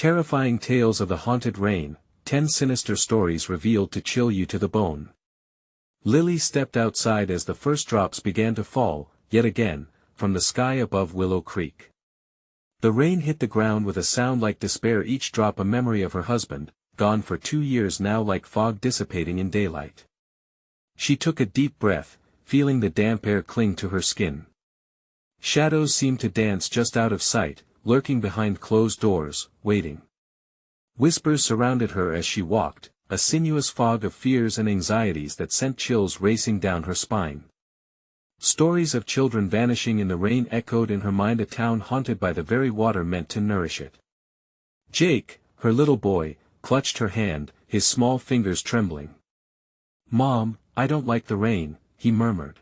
Terrifying tales of the haunted rain, 10 sinister stories revealed to chill you to the bone. Lily stepped outside as the first drops began to fall, yet again, from the sky above Willow Creek. The rain hit the ground with a sound like despair, each drop a memory of her husband, gone for 2 years now, like fog dissipating in daylight. She took a deep breath, feeling the damp air cling to her skin. Shadows seemed to dance just out of sight, lurking behind closed doors, waiting. Whispers surrounded her as she walked, a sinuous fog of fears and anxieties that sent chills racing down her spine. Stories of children vanishing in the rain echoed in her mind, a town haunted by the very water meant to nourish it. Jake, her little boy, clutched her hand, his small fingers trembling. "Mom, I don't like the rain," he murmured.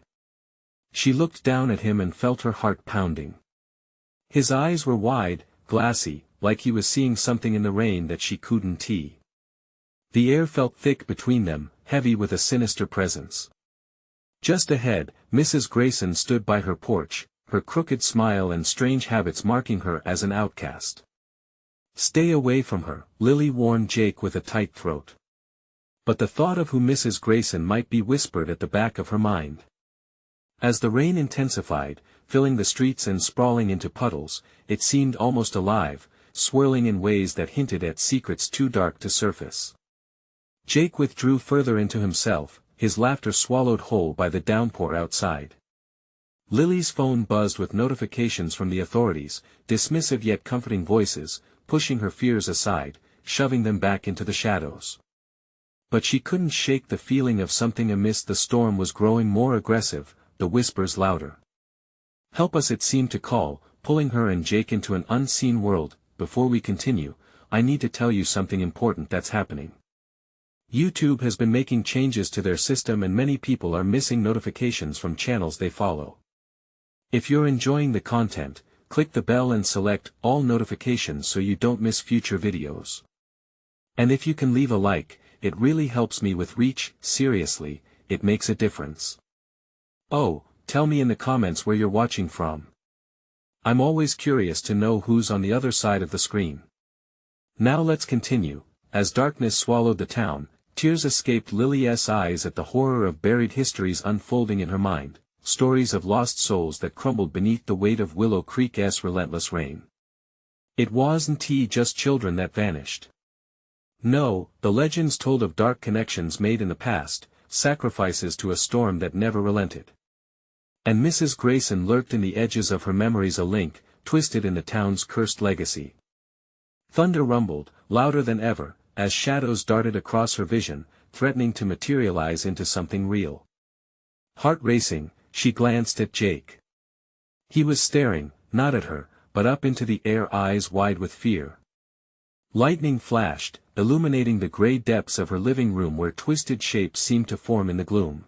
She looked down at him and felt her heart pounding. His eyes were wide, glassy, like he was seeing something in the rain that she couldn't see. The air felt thick between them, heavy with a sinister presence. Just ahead, Mrs. Grayson stood by her porch, her crooked smile and strange habits marking her as an outcast. "Stay away from her," Lily warned Jake with a tight throat. But the thought of who Mrs. Grayson might be whispered at the back of her mind. As the rain intensified, filling the streets and sprawling into puddles, it seemed almost alive, swirling in ways that hinted at secrets too dark to surface. Jake withdrew further into himself, his laughter swallowed whole by the downpour outside. Lily's phone buzzed with notifications from the authorities, dismissive yet comforting voices, pushing her fears aside, shoving them back into the shadows. But she couldn't shake the feeling of something amiss. The storm was growing more aggressive, the whispers louder. "Help us," it seemed to call, pulling her and Jake into an unseen world. "Before we continue, I need to tell you something important that's happening. YouTube has been making changes to their system and many people are missing notifications from channels they follow. If you're enjoying the content, click the bell and select all notifications so you don't miss future videos. And if you can leave a like, it really helps me with reach. Seriously, it makes a difference. Oh, tell me in the comments where you're watching from. I'm always curious to know who's on the other side of the screen. Now let's continue. As darkness swallowed the town, tears escaped Lily's eyes at the horror of buried histories unfolding in her mind, stories of lost souls that crumbled beneath the weight of Willow Creek's relentless rain. It wasn't just children that vanished. No, the legends told of dark connections made in the past, sacrifices to a storm that never relented. And Mrs. Grayson lurked in the edges of her memories, a link, twisted in the town's cursed legacy. Thunder rumbled, louder than ever, as shadows darted across her vision, threatening to materialize into something real. Heart racing, she glanced at Jake. He was staring, not at her, but up into the air, eyes wide with fear. Lightning flashed, illuminating the gray depths of her living room where twisted shapes seemed to form in the gloom.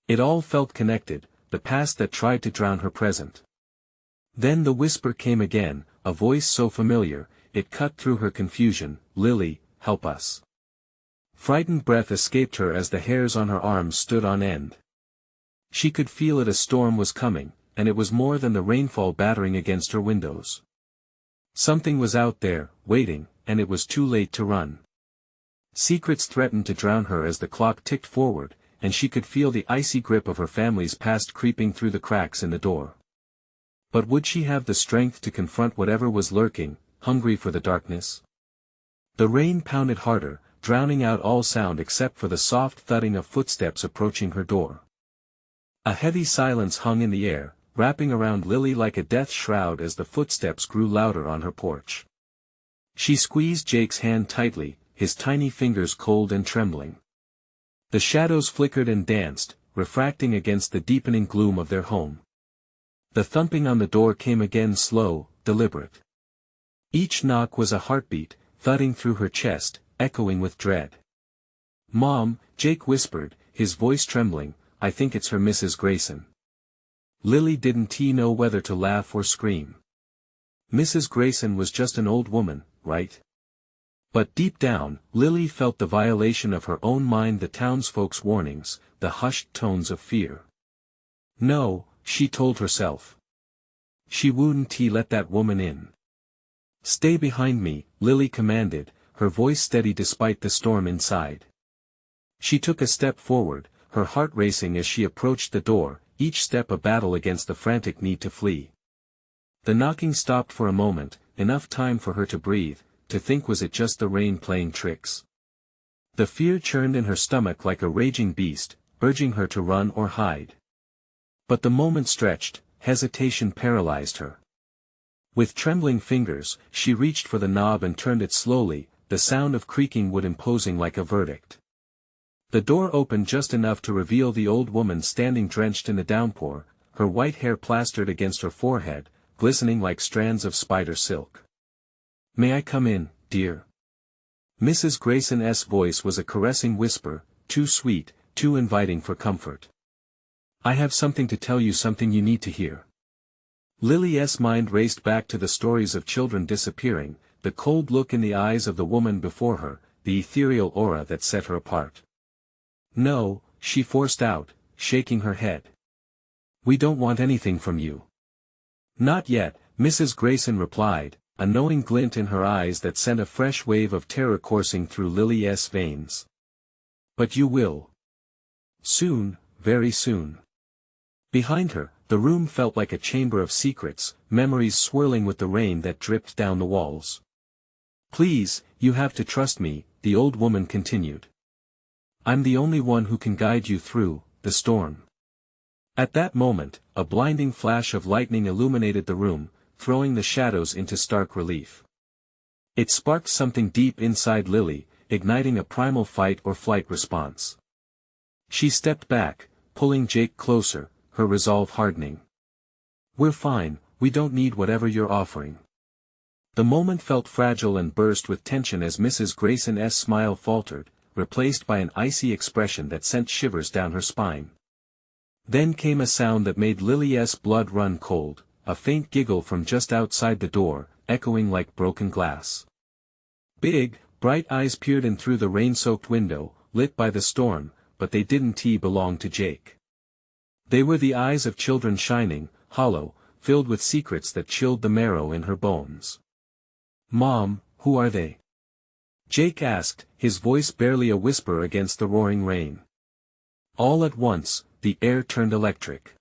It all felt connected, the past that tried to drown her present. Then the whisper came again, a voice so familiar, it cut through her confusion. "Lily, help us." Frightened breath escaped her as the hairs on her arms stood on end. She could feel it, a storm was coming, and it was more than the rainfall battering against her windows. Something was out there, waiting, and it was too late to run. Secrets threatened to drown her as the clock ticked forward, and she could feel the icy grip of her family's past creeping through the cracks in the door. But would she have the strength to confront whatever was lurking, hungry for the darkness? The rain pounded harder, drowning out all sound except for the soft thudding of footsteps approaching her door. A heavy silence hung in the air, wrapping around Lily like a death shroud as the footsteps grew louder on her porch. She squeezed Jake's hand tightly, his tiny fingers cold and trembling. The shadows flickered and danced, refracting against the deepening gloom of their home. The thumping on the door came again, slow, deliberate. Each knock was a heartbeat, thudding through her chest, echoing with dread. "Mom," Jake whispered, his voice trembling, "I think it's her, Mrs. Grayson." Lily didn't know whether to laugh or scream. Mrs. Grayson was just an old woman, right? But deep down, Lily felt the violation of her own mind, the townsfolk's warnings, the hushed tones of fear. No, she told herself. She wouldn't let that woman in. "Stay behind me," Lily commanded, her voice steady despite the storm inside. She took a step forward, her heart racing as she approached the door, each step a battle against the frantic need to flee. The knocking stopped for a moment, enough time for her to breathe, to think was it just the rain playing tricks. The fear churned in her stomach like a raging beast, urging her to run or hide. But the moment stretched, hesitation paralyzed her. With trembling fingers, she reached for the knob and turned it slowly, the sound of creaking wood imposing like a verdict. The door opened just enough to reveal the old woman standing drenched in the downpour, her white hair plastered against her forehead, glistening like strands of spider silk. "May I come in, dear?" Mrs. Grayson's voice was a caressing whisper, too sweet, too inviting for comfort. "I have something to tell you, something you need to hear." Lily's mind raced back to the stories of children disappearing, the cold look in the eyes of the woman before her, the ethereal aura that set her apart. "No," she forced out, shaking her head. "We don't want anything from you." "Not yet," Mrs. Grayson replied, a knowing glint in her eyes that sent a fresh wave of terror coursing through Lily's veins. "But you will. Soon, very soon." Behind her, the room felt like a chamber of secrets, memories swirling with the rain that dripped down the walls. "Please, you have to trust me," the old woman continued. "I'm the only one who can guide you through the storm." At that moment, a blinding flash of lightning illuminated the room, throwing the shadows into stark relief. It sparked something deep inside Lily, igniting a primal fight or flight response. She stepped back, pulling Jake closer, her resolve hardening. "We're fine, we don't need whatever you're offering." The moment felt fragile and burst with tension as Mrs. Grayson's smile faltered, replaced by an icy expression that sent shivers down her spine. Then came a sound that made Lily's blood run cold, a faint giggle from just outside the door, echoing like broken glass. Big, bright eyes peered in through the rain-soaked window, lit by the storm, but they didn't belong to Jake. They were the eyes of children, shining, hollow, filled with secrets that chilled the marrow in her bones. "Mom, who are they?" Jake asked, his voice barely a whisper against the roaring rain. All at once, the air turned electric.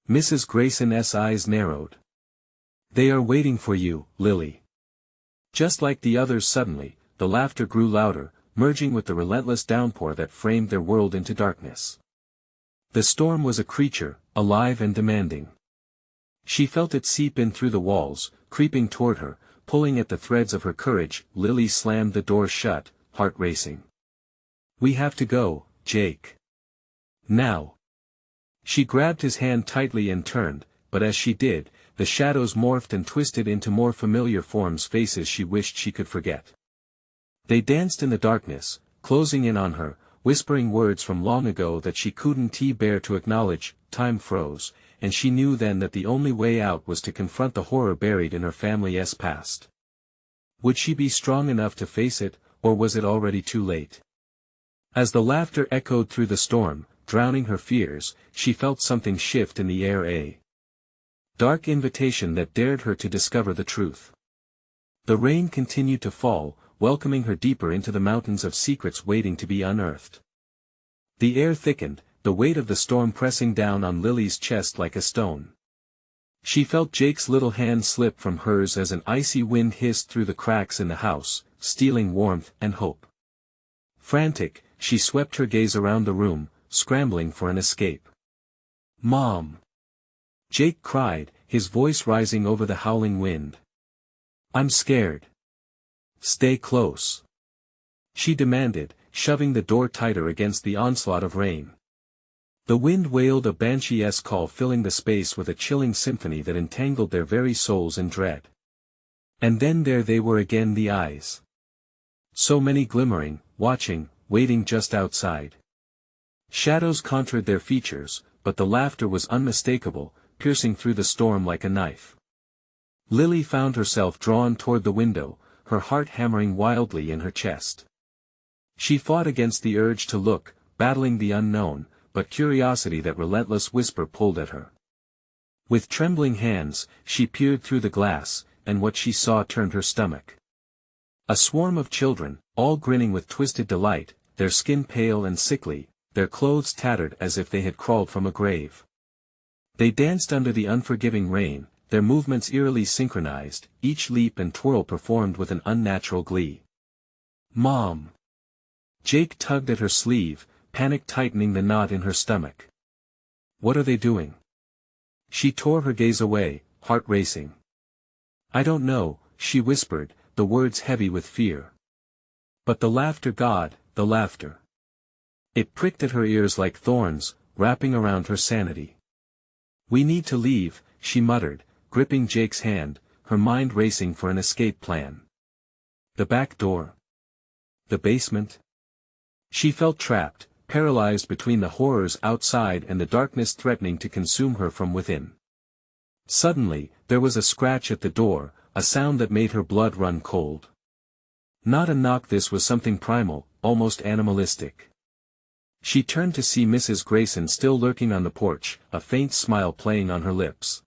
Mrs. Grayson's eyes narrowed. "They are waiting for you, Lily." Just like the others, suddenly, the laughter grew louder, merging with the relentless downpour that framed their world into darkness. The storm was a creature, alive and demanding. She felt it seep in through the walls, creeping toward her, pulling at the threads of her courage. Lily slammed the door shut, heart racing. "We have to go, Jake. Now." She grabbed his hand tightly and turned, but as she did, the shadows morphed and twisted into more familiar forms, faces she wished she could forget. They danced in the darkness, closing in on her, whispering words from long ago that she couldn't bear to acknowledge. Time froze, and she knew then that the only way out was to confront the horror buried in her family's past. Would she be strong enough to face it, or was it already too late? As the laughter echoed through the storm, drowning her fears, she felt something shift in the air, a dark invitation that dared her to discover the truth. The rain continued to fall, welcoming her deeper into the mountains of secrets waiting to be unearthed. The air thickened, the weight of the storm pressing down on Lily's chest like a stone. She felt Jake's little hand slip from hers as an icy wind hissed through the cracks in the house, stealing warmth and hope. Frantic, she swept her gaze around the room, scrambling for an escape. "Mom!" Jake cried, his voice rising over the howling wind. "I'm scared." "Stay close," she demanded, shoving the door tighter against the onslaught of rain. The wind wailed a banshee-esque call, filling the space with a chilling symphony that entangled their very souls in dread. And then there they were again, the eyes. So many glimmering, watching, waiting just outside. Shadows contoured their features, but the laughter was unmistakable, piercing through the storm like a knife. Lily found herself drawn toward the window, her heart hammering wildly in her chest. She fought against the urge to look, battling the unknown, but curiosity, that relentless whisper, pulled at her. With trembling hands, she peered through the glass, and what she saw turned her stomach. A swarm of children, all grinning with twisted delight, their skin pale and sickly, their clothes tattered as if they had crawled from a grave. They danced under the unforgiving rain, their movements eerily synchronized, each leap and twirl performed with an unnatural glee. "Mom!" Jake tugged at her sleeve, panic tightening the knot in her stomach. "What are they doing?" She tore her gaze away, heart racing. "I don't know," she whispered, the words heavy with fear. But the laughter, God, the laughter. It pricked at her ears like thorns, wrapping around her sanity. "We need to leave," she muttered, gripping Jake's hand, her mind racing for an escape plan. The back door? The basement? She felt trapped, paralyzed between the horrors outside and the darkness threatening to consume her from within. Suddenly, there was a scratch at the door, a sound that made her blood run cold. Not a knock, this was something primal, almost animalistic. She turned to see Mrs. Grayson still lurking on the porch, a faint smile playing on her lips.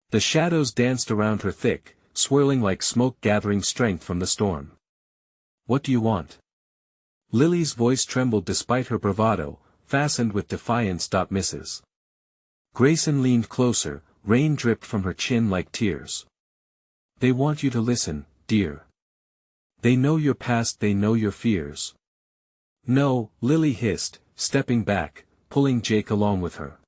The shadows danced around her thick, swirling like smoke gathering strength from the storm. "What do you want?" Lily's voice trembled despite her bravado, fastened with defiance. "Mrs. Grayson leaned closer, rain dripped from her chin like tears. "They want you to listen, dear. They know your past, they know your fears." "No," Lily hissed, stepping back, pulling Jake along with her.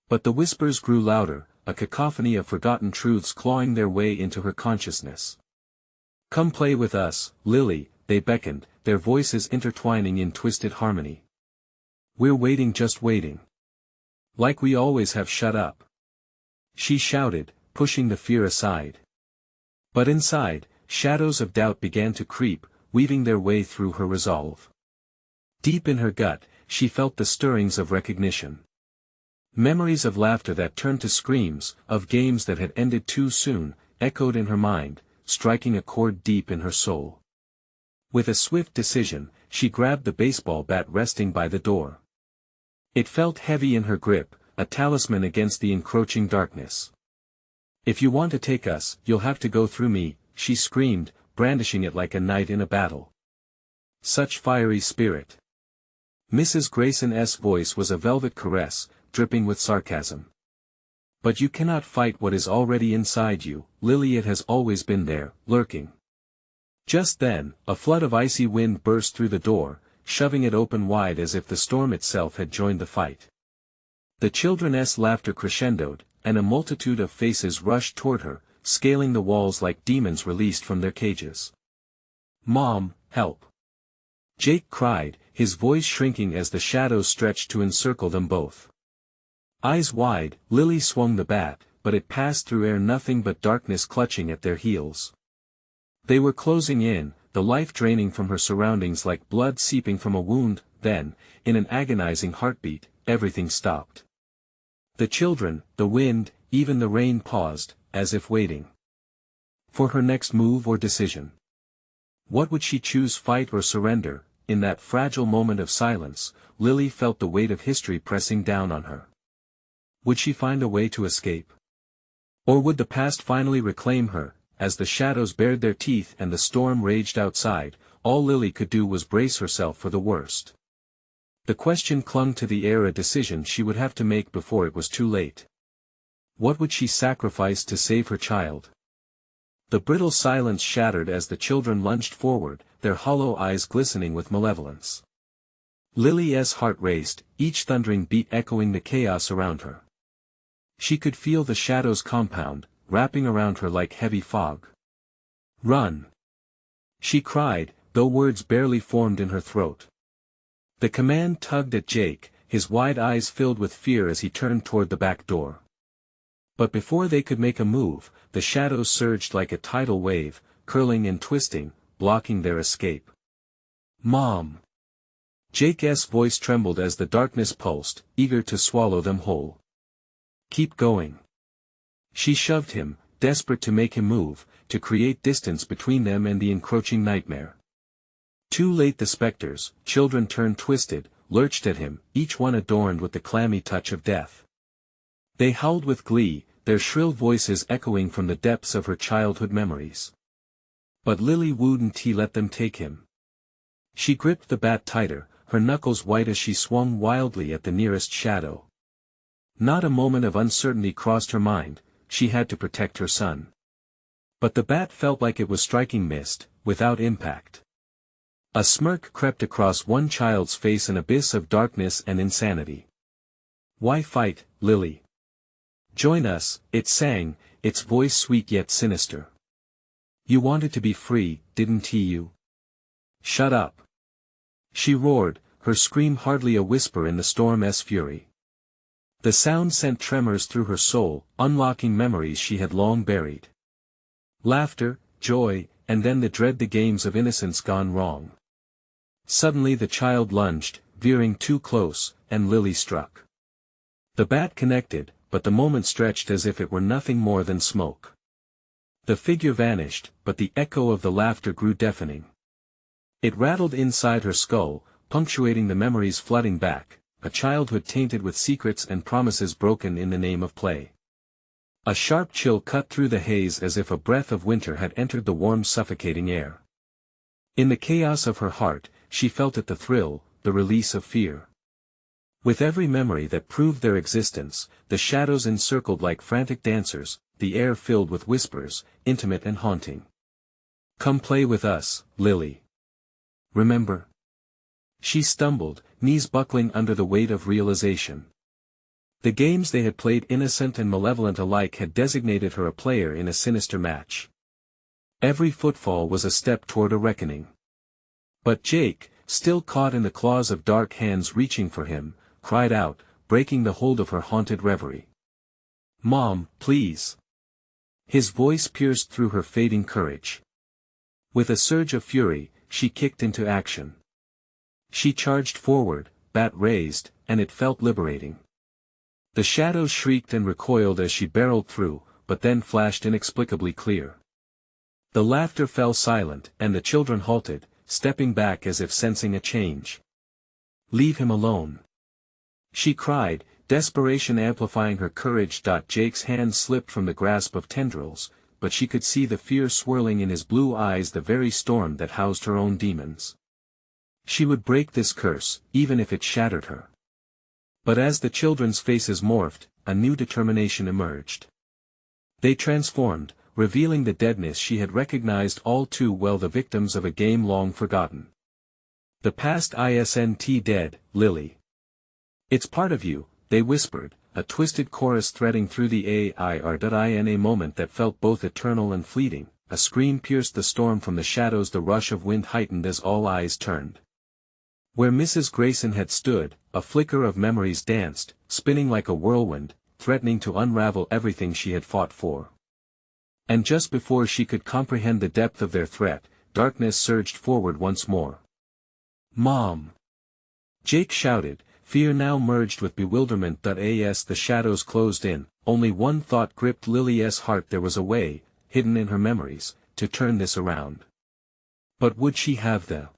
But the whispers grew louder, a cacophony of forgotten truths clawing their way into her consciousness. "Come play with us, Lily," they beckoned, their voices intertwining in twisted harmony. "We're waiting, just waiting. Like we always have. Shut up," she shouted, pushing the fear aside. But inside, shadows of doubt began to creep, weaving their way through her resolve. Deep in her gut, she felt the stirrings of recognition. Memories of laughter that turned to screams, of games that had ended too soon, echoed in her mind, striking a chord deep in her soul. With a swift decision, she grabbed the baseball bat resting by the door. It felt heavy in her grip, a talisman against the encroaching darkness. "If you want to take us, you'll have to go through me," she screamed, brandishing it like a knight in a battle. Such fiery spirit. Mrs. Grayson's voice was a velvet caress, dripping with sarcasm. "But you cannot fight what is already inside you, Lily. It has always been there, lurking." Just then, a flood of icy wind burst through the door, shoving it open wide as if the storm itself had joined the fight. The children's laughter crescendoed, and a multitude of faces rushed toward her, scaling the walls like demons released from their cages. "Mom, help!" Jake cried, his voice shrinking as the shadows stretched to encircle them both. Eyes wide, Lily swung the bat, but it passed through air, nothing but darkness clutching at their heels. They were closing in, the life draining from her surroundings like blood seeping from a wound. Then, in an agonizing heartbeat, everything stopped. The children, the wind, even the rain paused, as if waiting for her next move or decision. What would she choose, fight or surrender? In that fragile moment of silence, Lily felt the weight of history pressing down on her. Would she find a way to escape? Or would the past finally reclaim her? As the shadows bared their teeth and the storm raged outside, all Lily could do was brace herself for the worst. The question clung to the air, a decision she would have to make before it was too late. What would she sacrifice to save her child? The brittle silence shattered as the children lunged forward, their hollow eyes glistening with malevolence. Lily's heart raced, each thundering beat echoing the chaos around her. She could feel the shadows compound, wrapping around her like heavy fog. "Run!" she cried, though words barely formed in her throat. The command tugged at Jake, his wide eyes filled with fear as he turned toward the back door. But before they could make a move, the shadows surged like a tidal wave, curling and twisting, blocking their escape. "Mom!" Jake's voice trembled as the darkness pulsed, eager to swallow them whole. "Keep going." She shoved him, desperate to make him move, to create distance between them and the encroaching nightmare. Too late, the specters, children turned twisted, lurched at him, each one adorned with the clammy touch of death. They howled with glee, their shrill voices echoing from the depths of her childhood memories. But Lily wouldn't let them take him. She gripped the bat tighter, her knuckles white as she swung wildly at the nearest shadow. Not a moment of uncertainty crossed her mind, she had to protect her son. But the bat felt like it was striking mist, without impact. A smirk crept across one child's face, an abyss of darkness and insanity. "Why fight, Lily? Join us," it sang, its voice sweet yet sinister. "You wanted to be free, didn't you? Shut up!" She roared, her scream hardly a whisper in the storm's fury. The sound sent tremors through her soul, unlocking memories she had long buried. Laughter, joy, and then the dread, the games of innocence gone wrong. Suddenly the child lunged, veering too close, and Lily struck. The bat connected, but the moment stretched as if it were nothing more than smoke. The figure vanished, but the echo of the laughter grew deafening. It rattled inside her skull, punctuating the memories flooding back, a childhood tainted with secrets and promises broken in the name of play. A sharp chill cut through the haze as if a breath of winter had entered the warm suffocating air. In the chaos of her heart, she felt it, the thrill, the release of fear. With every memory that proved their existence, the shadows encircled like frantic dancers, the air filled with whispers, intimate and haunting. "Come play with us, Lily. Remember?" She stumbled, knees buckling under the weight of realization. The games they had played, innocent and malevolent alike, had designated her a player in a sinister match. Every footfall was a step toward a reckoning. But Jake, still caught in the claws of dark hands reaching for him, cried out, breaking the hold of her haunted reverie. "Mom, please!" His voice pierced through her fading courage. With a surge of fury, she kicked into action. She charged forward, bat raised, and it felt liberating. The shadows shrieked and recoiled as she barreled through, but then flashed inexplicably clear. The laughter fell silent, and the children halted, stepping back as if sensing a change. "Leave him alone!" she cried, desperation amplifying her courage. Jake's hand slipped from the grasp of tendrils, but she could see the fear swirling in his blue eyes, the very storm that housed her own demons. She would break this curse, even if it shattered her. But as the children's faces morphed, a new determination emerged. They transformed, revealing the deadness she had recognized all too well, the victims of a game long forgotten. "The past isn't dead, Lily. It's part of you," they whispered, a twisted chorus threading through the air. In a moment that felt both eternal and fleeting, a scream pierced the storm from the shadows, the rush of wind heightened as all eyes turned. Where Mrs. Grayson had stood, a flicker of memories danced, spinning like a whirlwind, threatening to unravel everything she had fought for. And just before she could comprehend the depth of their threat, darkness surged forward once more. "Mom!" Jake shouted, fear now merged with bewilderment. As the shadows closed in, only one thought gripped Lily's heart: there was a way, hidden in her memories, to turn this around. But would she have the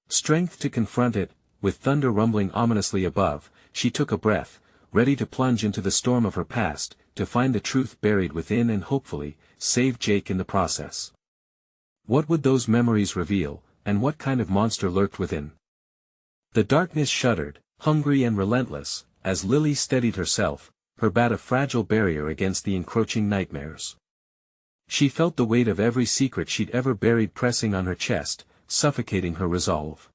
strength to confront it? With thunder rumbling ominously above, she took a breath, ready to plunge into the storm of her past, to find the truth buried within and hopefully, save Jake in the process. What would those memories reveal, and what kind of monster lurked within? The darkness shuddered, hungry and relentless, as Lily steadied herself, her bat a fragile barrier against the encroaching nightmares. She felt the weight of every secret she'd ever buried pressing on her chest, suffocating her resolve.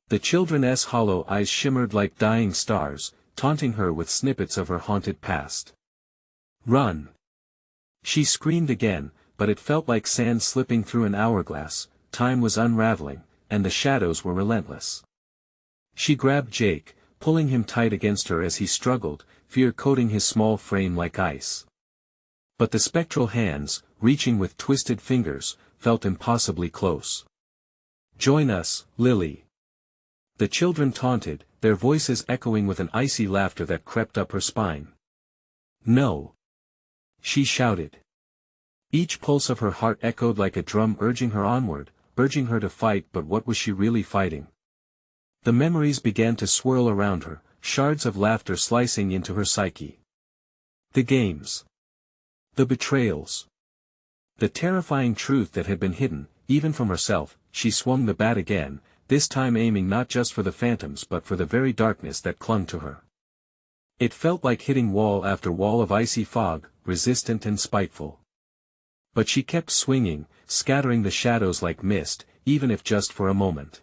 The children's hollow eyes shimmered like dying stars, taunting her with snippets of her haunted past. "Run!" She screamed again, but it felt like sand slipping through an hourglass. Time was unraveling, and the shadows were relentless. She grabbed Jake, pulling him tight against her as he struggled, fear coating his small frame like ice. But the spectral hands, reaching with twisted fingers, felt impossibly close. "Join us, Lily!" The children taunted, their voices echoing with an icy laughter that crept up her spine. "No!" she shouted. Each pulse of her heart echoed like a drum, urging her onward, urging her to fight. But what was she really fighting? The memories began to swirl around her, shards of laughter slicing into her psyche. The games. The betrayals. The terrifying truth that had been hidden, even from herself. She swung the bat again, this time aiming not just for the phantoms but for the very darkness that clung to her. It felt like hitting wall after wall of icy fog, resistant and spiteful. But she kept swinging, scattering the shadows like mist, even if just for a moment.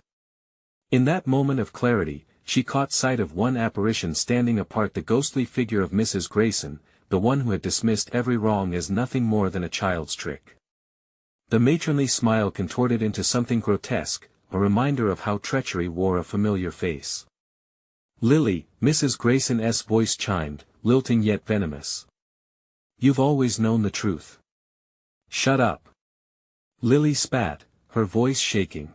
In that moment of clarity, she caught sight of one apparition standing apart, the ghostly figure of Mrs. Grayson, the one who had dismissed every wrong as nothing more than a child's trick. The matronly smile contorted into something grotesque, a reminder of how treachery wore a familiar face. "Lily," Mrs. Grayson's voice chimed, lilting yet venomous. "You've always known the truth." "Shut up." Lily spat, her voice shaking.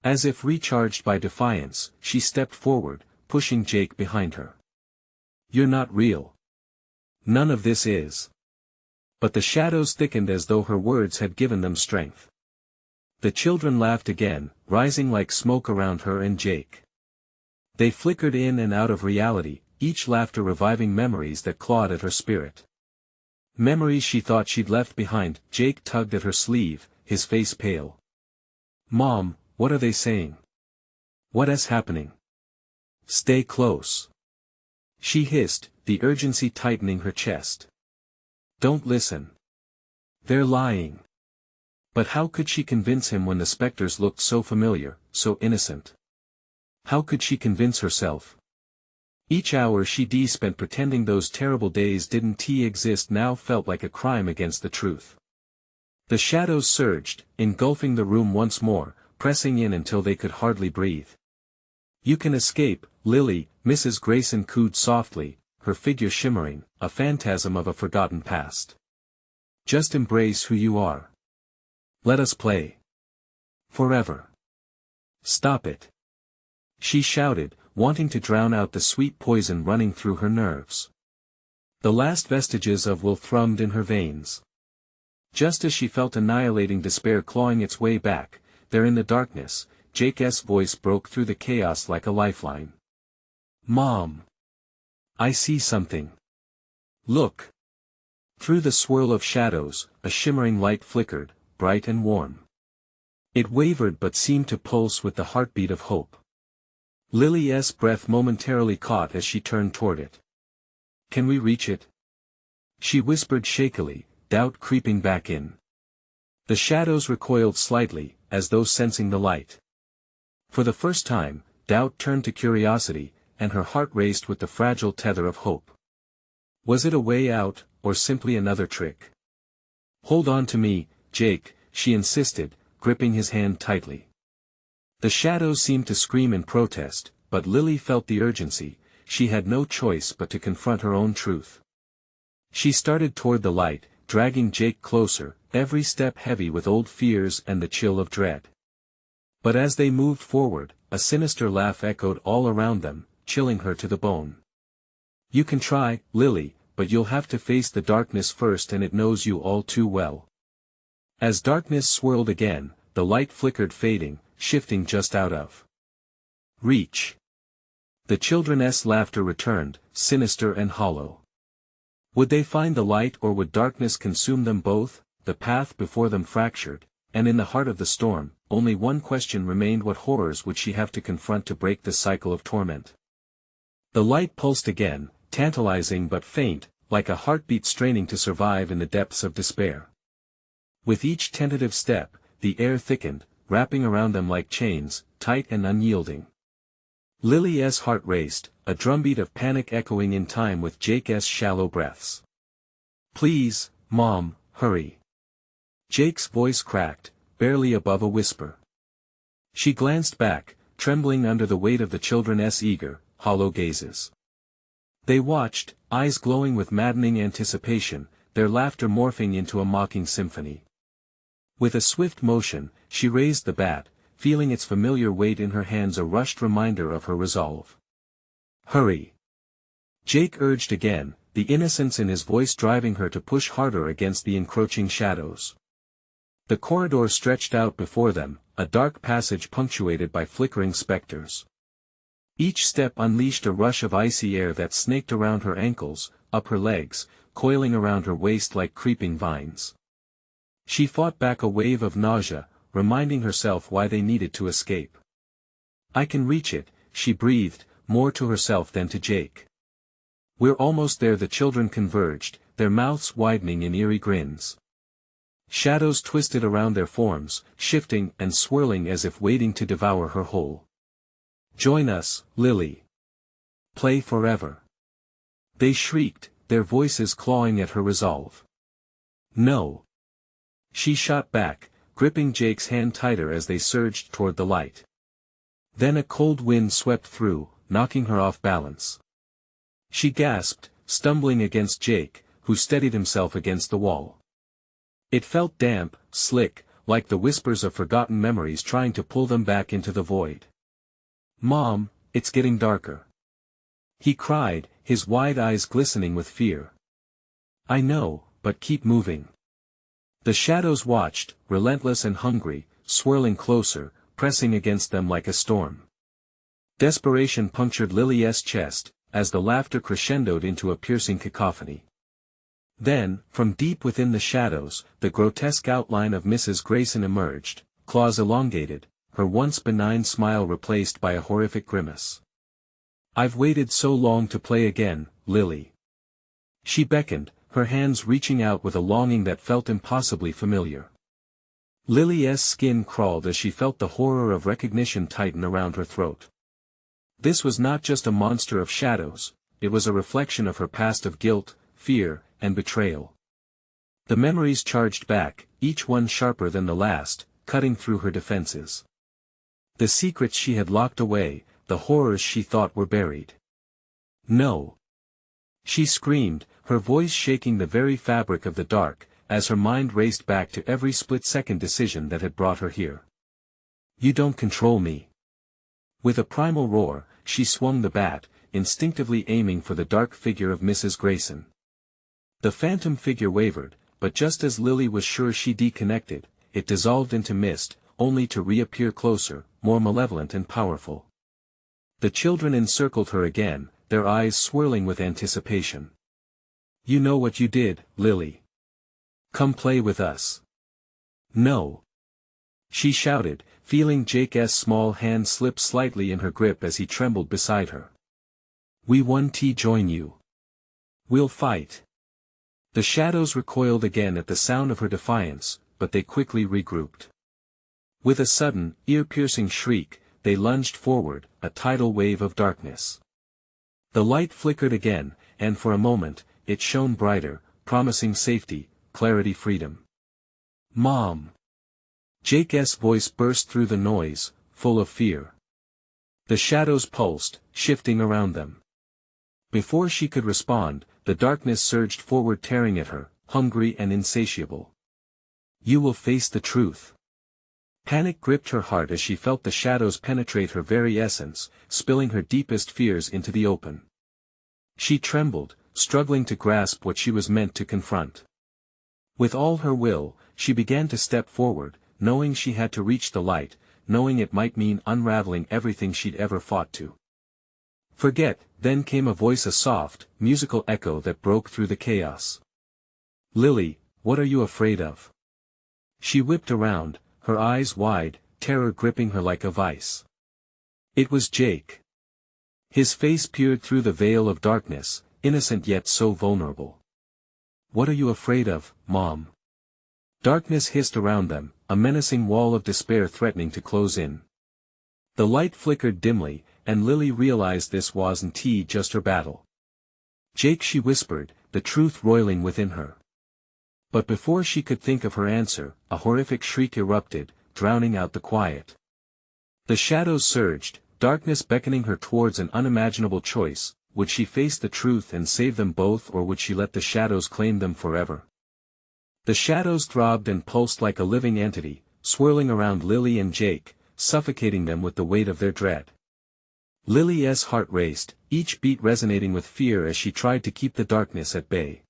As if recharged by defiance, she stepped forward, pushing Jake behind her. "You're not real. None of this is." But the shadows thickened as though her words had given them strength. The children laughed again, rising like smoke around her and Jake. They flickered in and out of reality, each laughter reviving memories that clawed at her spirit. Memories she thought she'd left behind. Jake tugged at her sleeve, his face pale. "Mom, what are they saying? What is happening?" "Stay close," she hissed, the urgency tightening her chest. "Don't listen. They're lying." But how could she convince him when the specters looked so familiar, so innocent? How could she convince herself? Each hour she spent pretending those terrible days didn't exist now felt like a crime against the truth. The shadows surged, engulfing the room once more, pressing in until they could hardly breathe. "You can escape, Lily," Mrs. Grayson cooed softly, her figure shimmering, a phantasm of a forgotten past. "Just embrace who you are. Let us play. Forever." "Stop it," she shouted, wanting to drown out the sweet poison running through her nerves. The last vestiges of will thrummed in her veins. Just as she felt annihilating despair clawing its way back, there in the darkness, Jake's voice broke through the chaos like a lifeline. "Mom! I see something. Look." Through the swirl of shadows, a shimmering light flickered, bright and warm. It wavered but seemed to pulse with the heartbeat of hope. Lily's breath momentarily caught as she turned toward it. "Can we reach it?" she whispered shakily, doubt creeping back in. The shadows recoiled slightly, as though sensing the light. For the first time, doubt turned to curiosity, and her heart raced with the fragile tether of hope. Was it a way out, or simply another trick? "Hold on to me, Jake," she insisted, gripping his hand tightly. The shadows seemed to scream in protest, but Lily felt the urgency. She had no choice but to confront her own truth. She started toward the light, dragging Jake closer, every step heavy with old fears and the chill of dread. But as they moved forward, a sinister laugh echoed all around them, chilling her to the bone. "You can try, Lily, but you'll have to face the darkness first, and it knows you all too well." As darkness swirled again, the light flickered, fading, shifting just out of reach. The children's laughter returned, sinister and hollow. Would they find the light, or would darkness consume them both? The path before them fractured, and in the heart of the storm, only one question remained: what horrors would she have to confront to break the cycle of torment? The light pulsed again, tantalizing but faint, like a heartbeat straining to survive in the depths of despair. With each tentative step, the air thickened, wrapping around them like chains, tight and unyielding. Lily's heart raced, a drumbeat of panic echoing in time with Jake's shallow breaths. "Please, Mom, hurry." Jake's voice cracked, barely above a whisper. She glanced back, trembling under the weight of the children's eager, hollow gazes. They watched, eyes glowing with maddening anticipation, their laughter morphing into a mocking symphony. With a swift motion, she raised the bat, feeling its familiar weight in her hands, a rushed reminder of her resolve. "Hurry!" Jake urged again, the innocence in his voice driving her to push harder against the encroaching shadows. The corridor stretched out before them, a dark passage punctuated by flickering specters. Each step unleashed a rush of icy air that snaked around her ankles, up her legs, coiling around her waist like creeping vines. She fought back a wave of nausea, reminding herself why they needed to escape. "I can reach it," she breathed, more to herself than to Jake. "We're almost there." The children converged, their mouths widening in eerie grins. Shadows twisted around their forms, shifting and swirling as if waiting to devour her whole. "Join us, Lily. Play forever." They shrieked, their voices clawing at her resolve. "No." She shot back, gripping Jake's hand tighter as they surged toward the light. Then a cold wind swept through, knocking her off balance. She gasped, stumbling against Jake, who steadied himself against the wall. It felt damp, slick, like the whispers of forgotten memories trying to pull them back into the void. "Mom, it's getting darker," he cried, his wide eyes glistening with fear. "I know, but keep moving." The shadows watched, relentless and hungry, swirling closer, pressing against them like a storm. Desperation punctured Lily's chest, as the laughter crescendoed into a piercing cacophony. Then, from deep within the shadows, the grotesque outline of Mrs. Grayson emerged, claws elongated, her once benign smile replaced by a horrific grimace. "I've waited so long to play again, Lily." She beckoned, her hands reaching out with a longing that felt impossibly familiar. Lily's skin crawled as she felt the horror of recognition tighten around her throat. This was not just a monster of shadows, it was a reflection of her past of guilt, fear, and betrayal. The memories charged back, each one sharper than the last, cutting through her defenses. The secrets she had locked away, the horrors she thought were buried. "No!" she screamed, her voice shaking the very fabric of the dark, as her mind raced back to every split-second decision that had brought her here. "You don't control me." With a primal roar, she swung the bat, instinctively aiming for the dark figure of Mrs. Grayson. The phantom figure wavered, but just as Lily was sure she deconnected, it dissolved into mist, only to reappear closer, more malevolent and powerful. The children encircled her again, their eyes swirling with anticipation. "You know what you did, Lily. Come play with us." "No." she shouted, feeling Jake's small hand slip slightly in her grip as he trembled beside her. "We want to join you. We'll fight." The shadows recoiled again at the sound of her defiance, but they quickly regrouped. With a sudden, ear-piercing shriek, they lunged forward, a tidal wave of darkness. The light flickered again, and for a moment, it shone brighter, promising safety, clarity, freedom. "Mom!" Jake's voice burst through the noise, full of fear. The shadows pulsed, shifting around them. Before she could respond, the darkness surged forward, tearing at her, hungry and insatiable. "You will face the truth." Panic gripped her heart as she felt the shadows penetrate her very essence, spilling her deepest fears into the open. She trembled, struggling to grasp what she was meant to confront. With all her will, she began to step forward, knowing she had to reach the light, knowing it might mean unraveling everything she'd ever fought to forget. Then came a voice, a soft, musical echo that broke through the chaos. "Lily, what are you afraid of?" She whipped around, her eyes wide, terror gripping her like a vice. It was Jake. His face peered through the veil of darkness, innocent yet so vulnerable. "What are you afraid of, Mom?" Darkness hissed around them, a menacing wall of despair threatening to close in. The light flickered dimly, and Lily realized this wasn't just her battle. "Jake," she whispered, the truth roiling within her. But before she could think of her answer, a horrific shriek erupted, drowning out the quiet. The shadows surged, darkness beckoning her towards an unimaginable choice. Would she face the truth and save them both, or would she let the shadows claim them forever? The shadows throbbed and pulsed like a living entity, swirling around Lily and Jake, suffocating them with the weight of their dread. Lily's heart raced, each beat resonating with fear as she tried to keep the darkness at bay.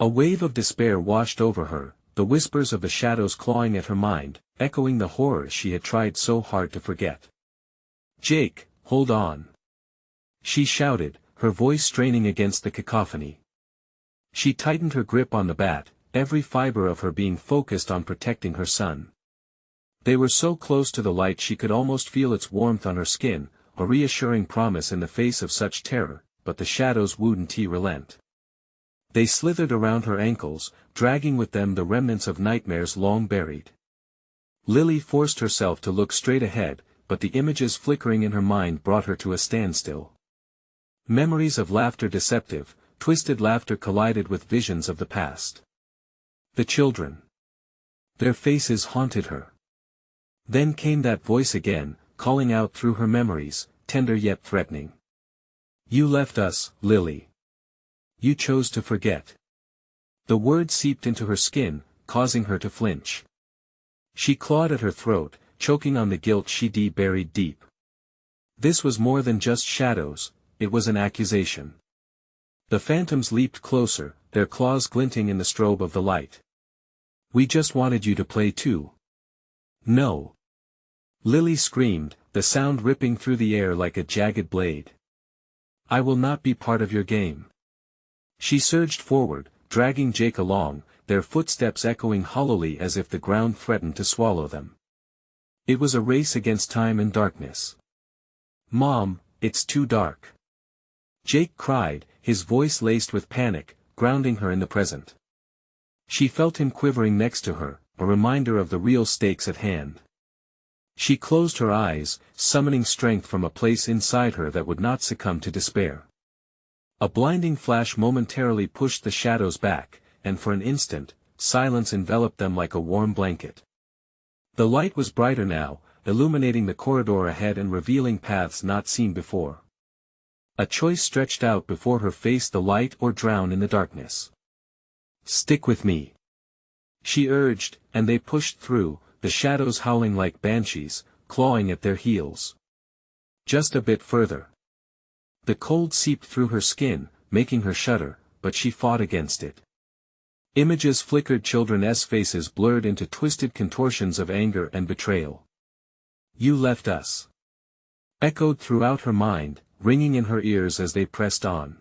A wave of despair washed over her, the whispers of the shadows clawing at her mind, echoing the horrors she had tried so hard to forget. "Jake, hold on!" she shouted, her voice straining against the cacophony. She tightened her grip on the bat, every fiber of her being focused on protecting her son. They were so close to the light she could almost feel its warmth on her skin, a reassuring promise in the face of such terror, but the shadows wouldn't relent. They slithered around her ankles, dragging with them the remnants of nightmares long buried. Lily forced herself to look straight ahead, but the images flickering in her mind brought her to a standstill. Memories of laughter deceptive, twisted laughter collided with visions of the past. The children. Their faces haunted her. Then came that voice again, calling out through her memories, tender yet threatening. You left us, Lily. You chose to forget. The word seeped into her skin, causing her to flinch. She clawed at her throat, choking on the guilt she buried deep. This was more than just shadows, it was an accusation. The phantoms leaped closer, their claws glinting in the strobe of the light. We just wanted you to play too. No. Lily screamed, the sound ripping through the air like a jagged blade. I will not be part of your game. She surged forward, dragging Jake along, their footsteps echoing hollowly as if the ground threatened to swallow them. It was a race against time and darkness. Mom, it's too dark. Jake cried, his voice laced with panic, grounding her in the present. She felt him quivering next to her, a reminder of the real stakes at hand. She closed her eyes, summoning strength from a place inside her that would not succumb to despair. A blinding flash momentarily pushed the shadows back, and for an instant, silence enveloped them like a warm blanket. The light was brighter now, illuminating the corridor ahead and revealing paths not seen before. A choice stretched out before her: face the light or drown in the darkness. Stick with me, she urged, and they pushed through, the shadows howling like banshees, clawing at their heels. Just a bit further. The cold seeped through her skin, making her shudder, but she fought against it. Images flickered, children's faces blurred into twisted contortions of anger and betrayal. You left us. Echoed throughout her mind, ringing in her ears as they pressed on.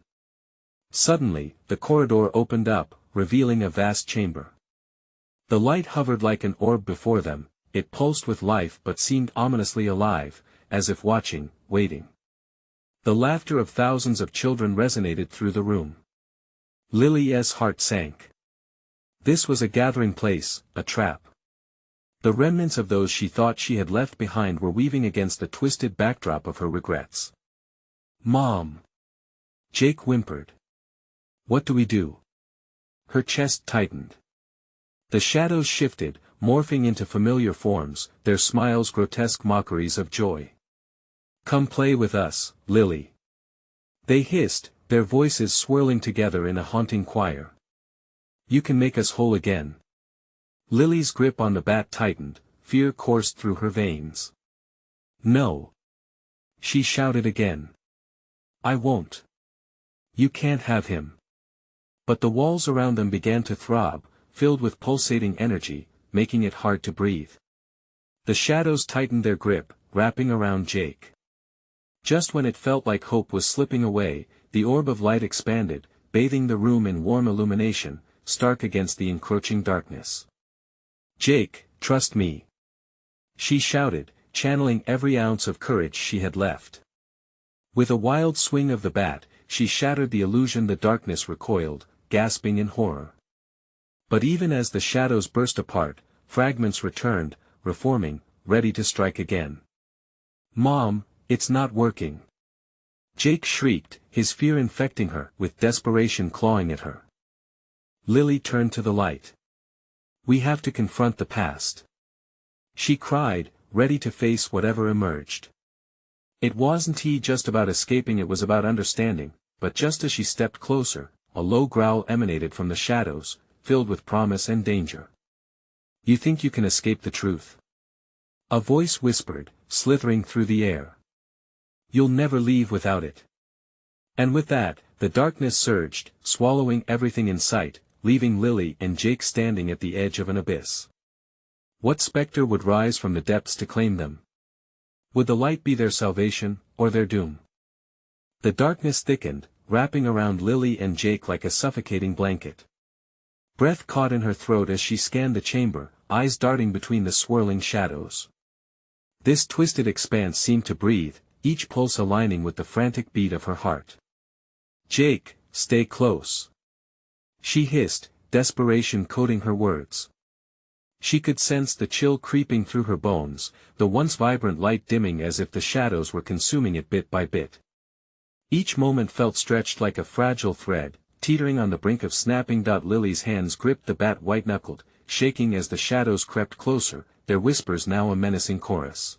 Suddenly, the corridor opened up, revealing a vast chamber. The light hovered like an orb before them, it pulsed with life but seemed ominously alive, as if watching, waiting. The laughter of thousands of children resonated through the room. Lily's heart sank. This was a gathering place, a trap. The remnants of those she thought she had left behind were weaving against the twisted backdrop of her regrets. Mom! Jake whimpered. What do we do? Her chest tightened. The shadows shifted, morphing into familiar forms, their smiles grotesque mockeries of joy. Come play with us, Lily. They hissed, their voices swirling together in a haunting choir. You can make us whole again. Lily's grip on the bat tightened, fear coursed through her veins. No. She shouted again. I won't. You can't have him. But the walls around them began to throb, filled with pulsating energy, making it hard to breathe. The shadows tightened their grip, wrapping around Jake. Just when it felt like hope was slipping away, the orb of light expanded, bathing the room in warm illumination, stark against the encroaching darkness. Jake, trust me. She shouted, channeling every ounce of courage she had left. With a wild swing of the bat, she shattered the illusion. The darkness recoiled, gasping in horror. But even as the shadows burst apart, fragments returned, reforming, ready to strike again. Mom, it's not working. Jake shrieked, his fear infecting her, with desperation clawing at her. Lily turned to the light. We have to confront the past. She cried, ready to face whatever emerged. It wasn't just about escaping, it was about understanding, but just as she stepped closer, a low growl emanated from the shadows, filled with promise and danger. You think you can escape the truth? A voice whispered, slithering through the air. You'll never leave without it. And with that, the darkness surged, swallowing everything in sight, leaving Lily and Jake standing at the edge of an abyss. What specter would rise from the depths to claim them? Would the light be their salvation, or their doom? The darkness thickened, wrapping around Lily and Jake like a suffocating blanket. Breath caught in her throat as she scanned the chamber, eyes darting between the swirling shadows. This twisted expanse seemed to breathe, each pulse aligning with the frantic beat of her heart. "Jake, stay close," she hissed, desperation coating her words. She could sense the chill creeping through her bones, the once vibrant light dimming as if the shadows were consuming it bit by bit. Each moment felt stretched like a fragile thread, teetering on the brink of snapping. Lily's hands gripped the bat white-knuckled, shaking as the shadows crept closer, their whispers now a menacing chorus.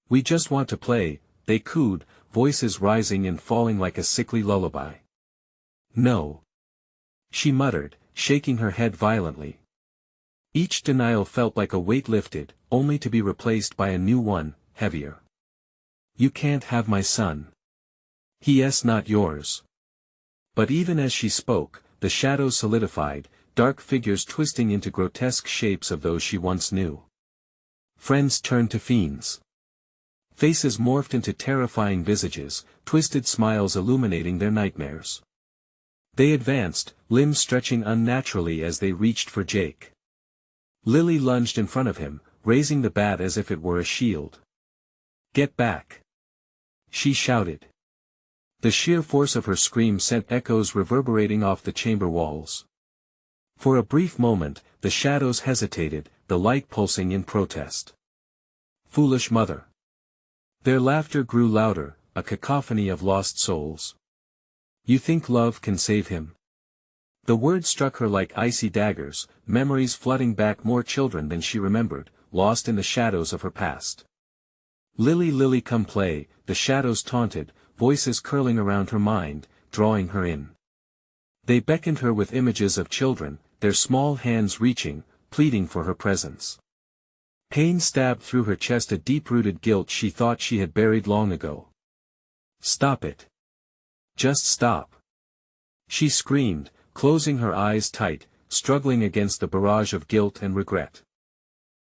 "We just want to play," they cooed, voices rising and falling like a sickly lullaby. "No," she muttered, shaking her head violently. Each denial felt like a weight lifted, only to be replaced by a new one, heavier. "You can't have my son. He's not yours." But even as she spoke, the shadows solidified, dark figures twisting into grotesque shapes of those she once knew. Friends turned to fiends. Faces morphed into terrifying visages, twisted smiles illuminating their nightmares. They advanced, limbs stretching unnaturally as they reached for Jake. Lily lunged in front of him, raising the bat as if it were a shield. "Get back!" she shouted. The sheer force of her scream sent echoes reverberating off the chamber walls. For a brief moment, the shadows hesitated, the light pulsing in protest. "Foolish mother!" Their laughter grew louder, a cacophony of lost souls. "You think love can save him?" The words struck her like icy daggers, memories flooding back, more children than she remembered, lost in the shadows of her past. "Lily, Lily, come play," the shadows taunted, voices curling around her mind, drawing her in. They beckoned her with images of children, their small hands reaching, pleading for her presence. Pain stabbed through her chest, a deep-rooted guilt she thought she had buried long ago. "Stop it. Just stop," she screamed, closing her eyes tight, struggling against the barrage of guilt and regret.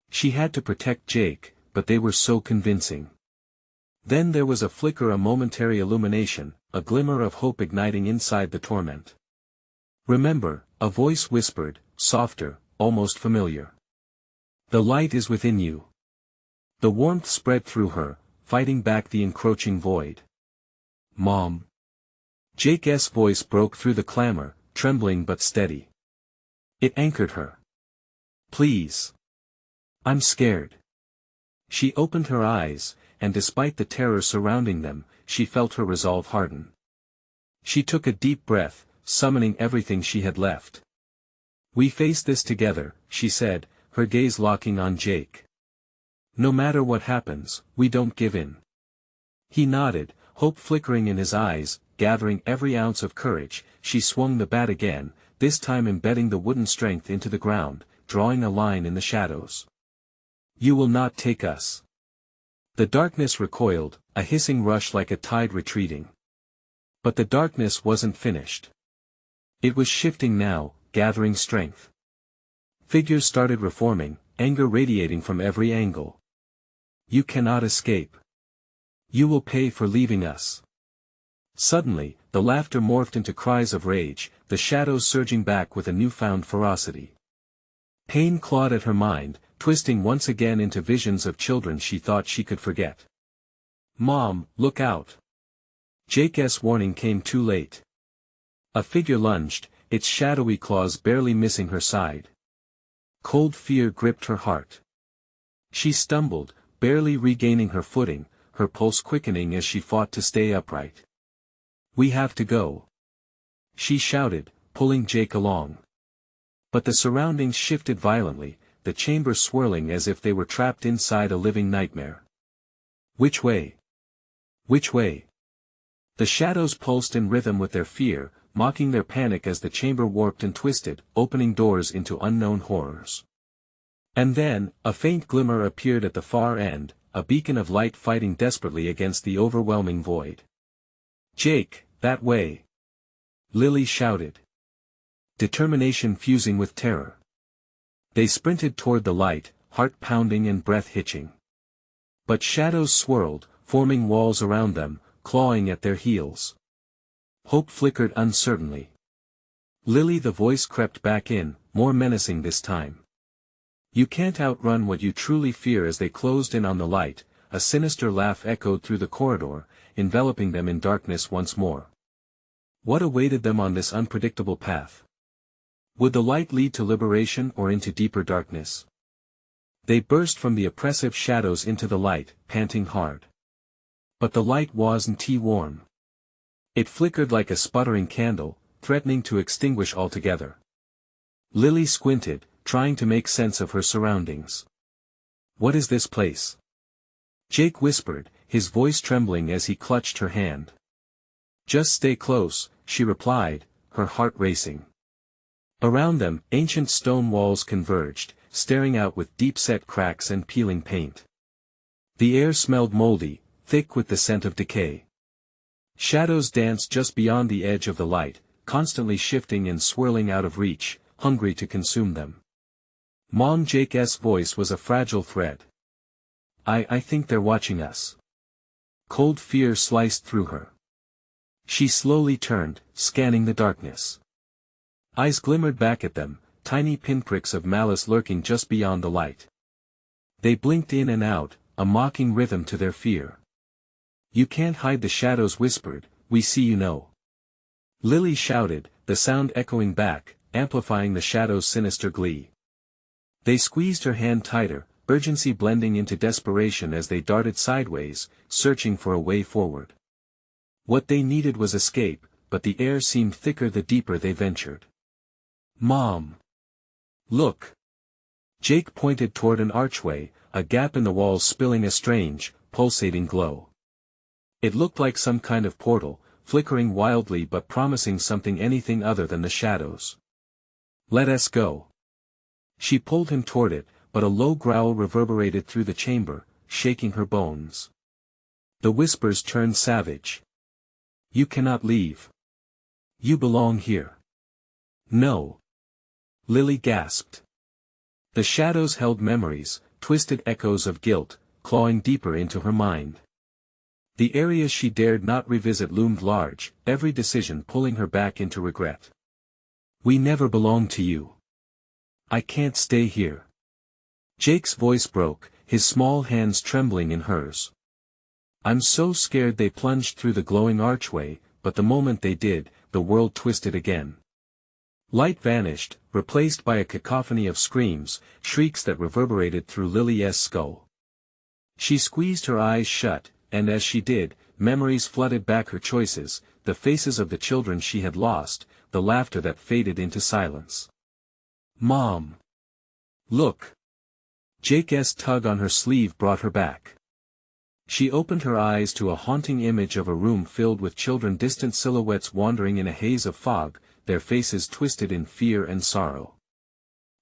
She had to protect Jake, but they were so convincing. Then there was a flicker, a momentary illumination, a glimmer of hope igniting inside the torment. "Remember," a voice whispered, softer, almost familiar. "The light is within you." The warmth spread through her, fighting back the encroaching void. "Mom." Jake's voice broke through the clamor, trembling but steady. It anchored her. "Please. I'm scared." She opened her eyes, and despite the terror surrounding them, she felt her resolve harden. She took a deep breath, summoning everything she had left. "We face this together," she said, her gaze locking on Jake. "No matter what happens, we don't give in." He nodded, hope flickering in his eyes. Gathering every ounce of courage, she swung the bat again, this time embedding the wooden strength into the ground, drawing a line in the shadows. "You will not take us." The darkness recoiled, a hissing rush like a tide retreating. But the darkness wasn't finished. It was shifting now, gathering strength. Figures started reforming, anger radiating from every angle. "You cannot escape. You will pay for leaving us." Suddenly, the laughter morphed into cries of rage, the shadows surging back with a newfound ferocity. Pain clawed at her mind, twisting once again into visions of children she thought she could forget. "Mom, look out!" Jake's warning came too late. A figure lunged, its shadowy claws barely missing her side. Cold fear gripped her heart. She stumbled, barely regaining her footing, her pulse quickening as she fought to stay upright. "We have to go," she shouted, pulling Jake along. But the surroundings shifted violently, the chamber swirling as if they were trapped inside a living nightmare. "Which way? Which way?" The shadows pulsed in rhythm with their fear, mocking their panic as the chamber warped and twisted, opening doors into unknown horrors. And then, a faint glimmer appeared at the far end, a beacon of light fighting desperately against the overwhelming void. "Jake, that way!" Lily shouted. Determination fusing with terror. They sprinted toward the light, heart pounding and breath hitching. But shadows swirled, forming walls around them, clawing at their heels. Hope flickered uncertainly. Lily, the voice crept back in, more menacing this time. You can't outrun what you truly fear. As they closed in on the light, a sinister laugh echoed through the corridor, enveloping them in darkness once more. What awaited them on this unpredictable path? Would the light lead to liberation or into deeper darkness? They burst from the oppressive shadows into the light, panting hard. But the light wasn't warm. It flickered like a sputtering candle, threatening to extinguish altogether. Lily squinted, trying to make sense of her surroundings. What is this place? Jake whispered, his voice trembling as he clutched her hand. Just stay close, she replied, her heart racing. Around them, ancient stone walls converged, staring out with deep-set cracks and peeling paint. The air smelled moldy, thick with the scent of decay. Shadows danced just beyond the edge of the light, constantly shifting and swirling out of reach, hungry to consume them. Mom, Jake's voice was a fragile thread. I think they're watching us. Cold fear sliced through her. She slowly turned, scanning the darkness. Eyes glimmered back at them, tiny pinpricks of malice lurking just beyond the light. They blinked in and out, a mocking rhythm to their fear. You can't hide, the shadows whispered, we see you know. Lily shouted, the sound echoing back, amplifying the shadows' sinister glee. They squeezed her hand tighter, urgency blending into desperation as they darted sideways, searching for a way forward. What they needed was escape, but the air seemed thicker the deeper they ventured. Mom! Look! Jake pointed toward an archway, a gap in the walls spilling a strange, pulsating glow. It looked like some kind of portal, flickering wildly but promising something anything other than the shadows. Let us go. She pulled him toward it, but a low growl reverberated through the chamber, shaking her bones. The whispers turned savage. You cannot leave. You belong here. No. Lily gasped. The shadows held memories, twisted echoes of guilt, clawing deeper into her mind. The areas she dared not revisit loomed large, every decision pulling her back into regret. We never belonged to you. I can't stay here. Jake's voice broke, his small hands trembling in hers. I'm so scared. They plunged through the glowing archway, but the moment they did, the world twisted again. Light vanished, replaced by a cacophony of screams, shrieks that reverberated through Lily's skull. She squeezed her eyes shut, and as she did, memories flooded back her choices, the faces of the children she had lost, the laughter that faded into silence. Mom! Look! Jake's tug on her sleeve brought her back. She opened her eyes to a haunting image of a room filled with children, distant silhouettes wandering in a haze of fog, their faces twisted in fear and sorrow.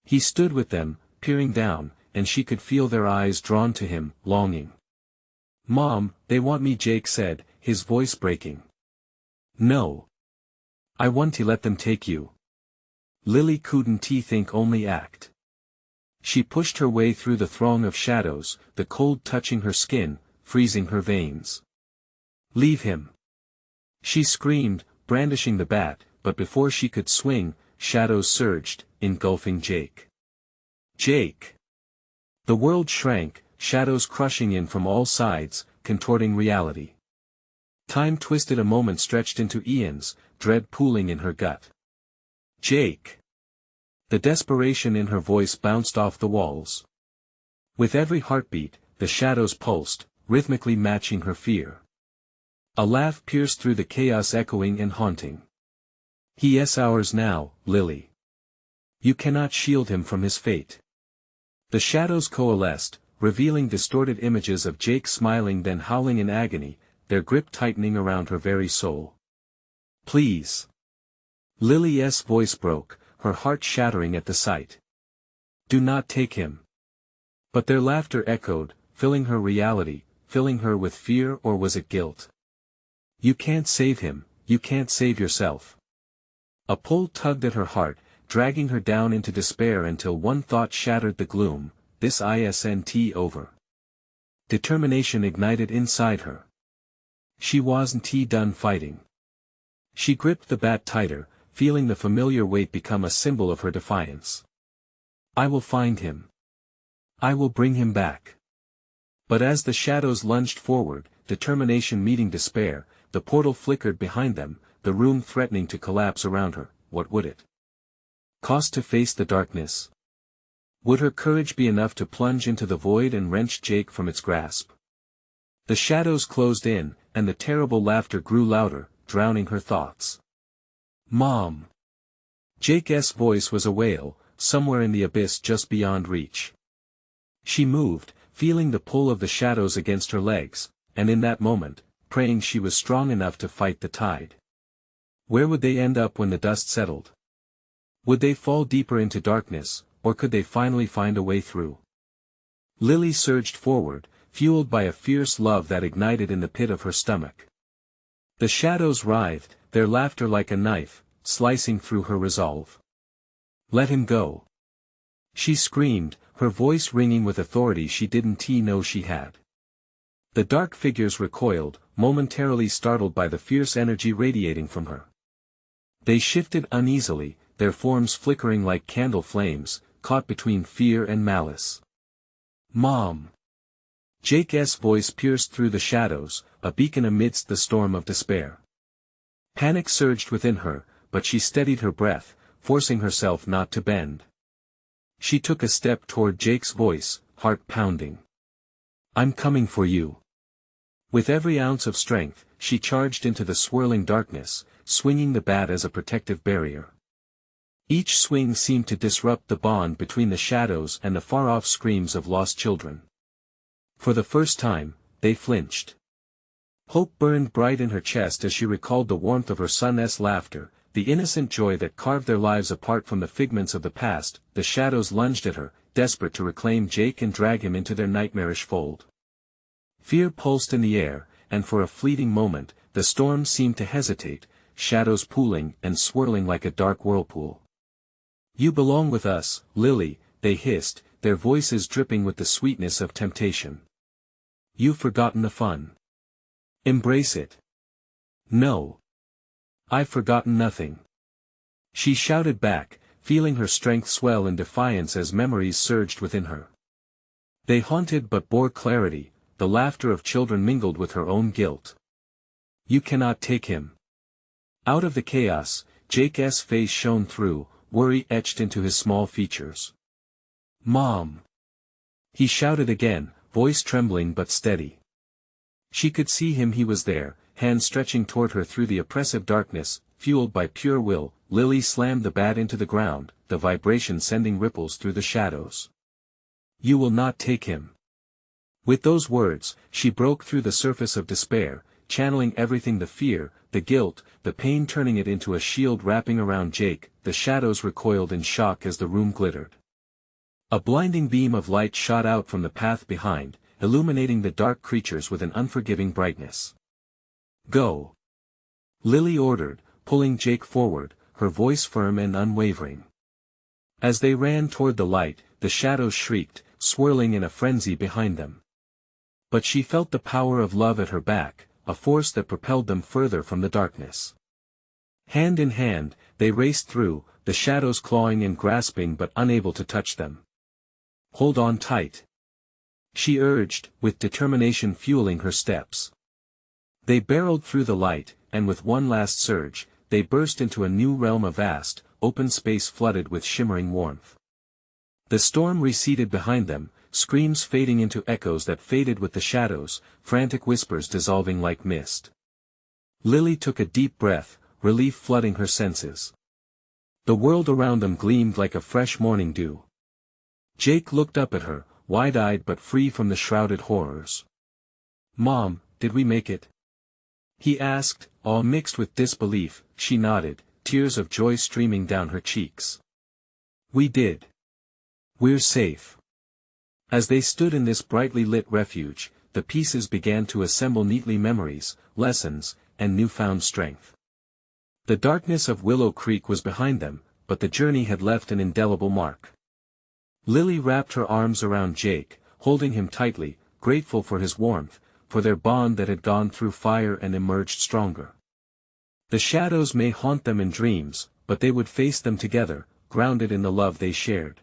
He stood with them, peering down, and she could feel their eyes drawn to him, longing. Mom, they want me, Jake said, his voice breaking. No. I want to let them take you. Lily couldn't think, only act. She pushed her way through the throng of shadows, the cold touching her skin, freezing her veins. Leave him. She screamed, brandishing the bat, but before she could swing, shadows surged, engulfing Jake. Jake! The world shrank, shadows crushing in from all sides, contorting reality. Time twisted, a moment stretched into eons, dread pooling in her gut. Jake! The desperation in her voice bounced off the walls. With every heartbeat, the shadows pulsed, rhythmically matching her fear. A laugh pierced through the chaos, echoing and haunting. He is ours now, Lily. You cannot shield him from his fate. The shadows coalesced, revealing distorted images of Jake smiling then howling in agony, their grip tightening around her very soul. Please. Lily's voice broke, her heart shattering at the sight. Do not take him. But their laughter echoed, filling her reality, filling her with fear, or was it guilt? You can't save him, you can't save yourself. A pull tugged at her heart, dragging her down into despair until one thought shattered the gloom, this isn't over. Determination ignited inside her. She wasn't done fighting. She gripped the bat tighter, feeling the familiar weight become a symbol of her defiance. I will find him. I will bring him back. But as the shadows lunged forward, determination meeting despair, the portal flickered behind them, the room threatening to collapse around her. What would it cost to face the darkness? Would her courage be enough to plunge into the void and wrench Jake from its grasp? The shadows closed in, and the terrible laughter grew louder, drowning her thoughts. Mom! Jake's voice was a wail, somewhere in the abyss just beyond reach. She moved, feeling the pull of the shadows against her legs, and in that moment, praying she was strong enough to fight the tide. Where would they end up when the dust settled? Would they fall deeper into darkness, or could they finally find a way through? Lily surged forward, fueled by a fierce love that ignited in the pit of her stomach. The shadows writhed, their laughter like a knife, slicing through her resolve. Let him go. She screamed, her voice ringing with authority she didn't know she had. The dark figures recoiled, momentarily startled by the fierce energy radiating from her. They shifted uneasily, their forms flickering like candle flames, caught between fear and malice. Mom! Jake's voice pierced through the shadows, a beacon amidst the storm of despair. Panic surged within her, but she steadied her breath, forcing herself not to bend. She took a step toward Jake's voice, heart pounding. I'm coming for you. With every ounce of strength, she charged into the swirling darkness, swinging the bat as a protective barrier. Each swing seemed to disrupt the bond between the shadows and the far-off screams of lost children. For the first time, they flinched. Hope burned bright in her chest as she recalled the warmth of her son's laughter, the innocent joy that carved their lives apart from the figments of the past. The shadows lunged at her, desperate to reclaim Jake and drag him into their nightmarish fold. Fear pulsed in the air, and for a fleeting moment, the storm seemed to hesitate, shadows pooling and swirling like a dark whirlpool. You belong with us, Lily, they hissed, their voices dripping with the sweetness of temptation. You've forgotten the fun. Embrace it. No. I've forgotten nothing. She shouted back, feeling her strength swell in defiance as memories surged within her. They haunted but bore clarity, the laughter of children mingled with her own guilt. You cannot take him. Out of the chaos, Jake's face shone through, worry etched into his small features. Mom! He shouted again, voice trembling but steady. She could see him, he was there, hand stretching toward her through the oppressive darkness, fueled by pure will. Lily slammed the bat into the ground, the vibration sending ripples through the shadows. You will not take him. With those words, she broke through the surface of despair, channeling everything, the fear, the guilt, the pain, turning it into a shield wrapping around Jake. The shadows recoiled in shock as the room glittered. A blinding beam of light shot out from the path behind, illuminating the dark creatures with an unforgiving brightness. Go! Lily ordered, pulling Jake forward, her voice firm and unwavering. As they ran toward the light, the shadows shrieked, swirling in a frenzy behind them. But she felt the power of love at her back, a force that propelled them further from the darkness. Hand in hand, they raced through, the shadows clawing and grasping but unable to touch them. Hold on tight. She urged, with determination fueling her steps. They barreled through the light, and with one last surge, they burst into a new realm, of vast, open space flooded with shimmering warmth. The storm receded behind them, screams fading into echoes that faded with the shadows, frantic whispers dissolving like mist. Lily took a deep breath, relief flooding her senses. The world around them gleamed like a fresh morning dew. Jake looked up at her, wide-eyed but free from the shrouded horrors. Mom, did we make it? He asked, awe mixed with disbelief. She nodded, tears of joy streaming down her cheeks. We did. We're safe. As they stood in this brightly lit refuge, the pieces began to assemble neatly, memories, lessons, and newfound strength. The darkness of Willow Creek was behind them, but the journey had left an indelible mark. Lily wrapped her arms around Jake, holding him tightly, grateful for his warmth, for their bond that had gone through fire and emerged stronger. The shadows may haunt them in dreams, but they would face them together, grounded in the love they shared.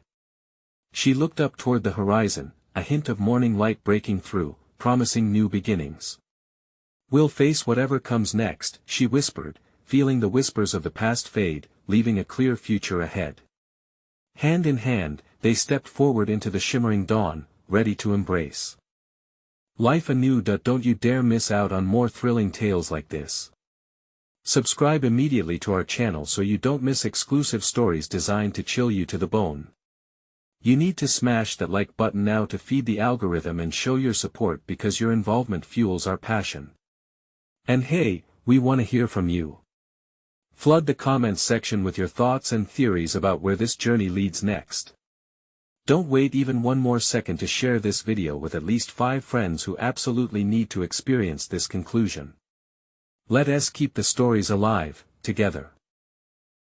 She looked up toward the horizon, a hint of morning light breaking through, promising new beginnings. "We'll face whatever comes next," she whispered, feeling the whispers of the past fade, leaving a clear future ahead. Hand in hand, they stepped forward into the shimmering dawn, ready to embrace life anew. Don't you dare miss out on more thrilling tales like this. Subscribe immediately to our channel so you don't miss exclusive stories designed to chill you to the bone. You need to smash that like button now to feed the algorithm and show your support, because your involvement fuels our passion. And hey, we want to hear from you. Flood the comments section with your thoughts and theories about where this journey leads next. Don't wait even one more second to share this video with at least 5 friends who absolutely need to experience this conclusion. Let us keep the stories alive, together.